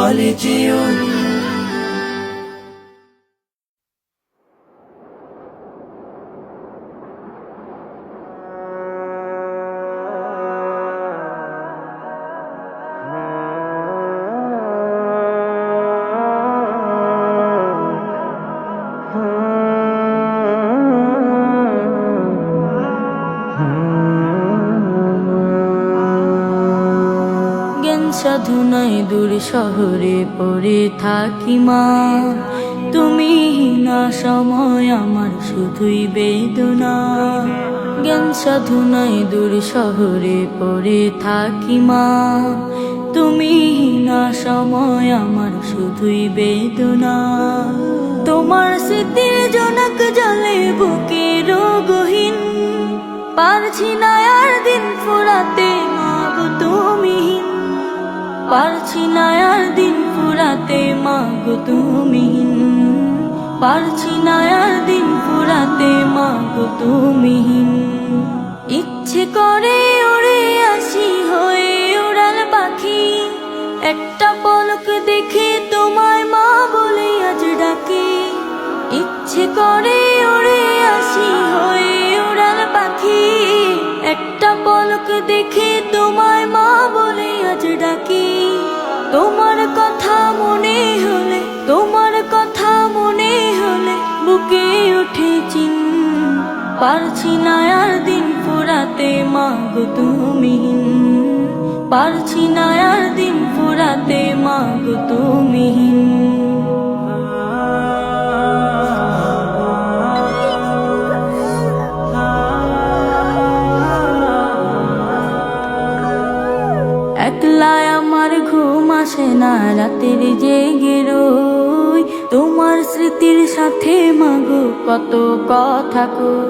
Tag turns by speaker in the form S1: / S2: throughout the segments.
S1: বলে যেও না।
S2: জ্ঞান সাধনায় দূর শহরে পড়ে থাকি মা, তুমি না সময় আমার শুধুই বেদনা। জ্ঞান সাধনায় দূর শহরে পড়ে থাকি মা, তুমি না সময় আমার শুধুই বেদনা। তোমার স্মৃতির জনক জলে বুকে রোগহীন, পারছি না আর দিন ফুরাতে মা গো তুমিহীন, পারছি না আর দিন ফুরাতে মা গো তুমিহীন, পারছি না আর দিন ফুরাতে মা গো তুমিহীন। ইচ্ছে করে উড়ে আসি হয়ে উড়াল পাখি, একটা পলক দেখে তোমায় মা বলে আজ ডাকি। ইচ্ছে করে উড়ে আসি হয়ে উড়াল পাখি, একটা পলক দেখে তোমায় মা বলে আজ ডাকি। তোমার কথা মনে হলে, তোমার কথা মনে হলে বুকে ওঠে চিন, পারছি না আর দিন ফুরাতে মা গো তুমিহীন, পারছি না আর দিন ফুরাতে মা গো তুমিহীন। একলা আমার ঘুম আসে না, রাতের জেগে রই তোমার স্মৃতির সাথে মাগো কত কথা কই।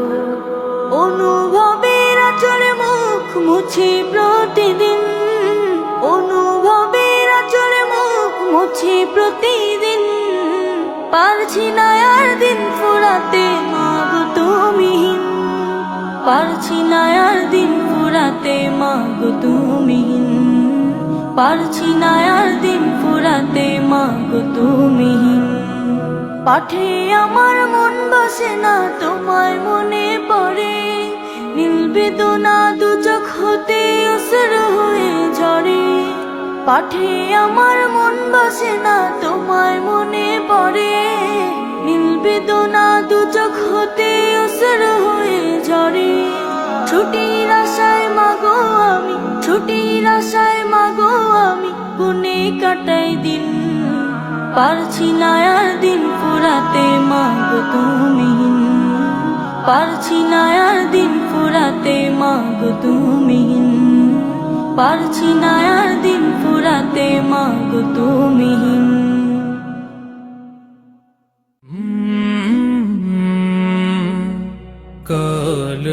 S2: অনুভবের আচলে মুখ মুছি প্রতিদিন, অনুভবের আচলে মুখ মুছি প্রতিদিন, পারছি না আর দিন ফুরাতে মা গো তুমিহীন, পারছি না আর দিন ফুরাতে মা গো তুমিহীন, পারছি না আর দিন ফুরাতে মা গো তুমিহীন। পাঠে আমার মন বসে না, তোমায় মনে পড়ে, নীল বেদনা দু চোখ হতে অশ্রু হয়ে ঝরে। পাঠে আমার মন বসে না, তোমায় মনে পড়ে, নীল বেদনা দু চোখ হতে অশ্রু হয়ে ঝরে। ছুটির আশায় মাগো আমি, ছুটির আশায় মাগো আমি গুনে কাটাই দিন, পারছি না আর দিন ফুরাতে মা গো তুমিহীন, পারছি না আর দিন ফুরাতে মা গো তুমিহীন, পারছি না আর দিন ফুরাতে মা গো তুমিহীন।
S1: কাল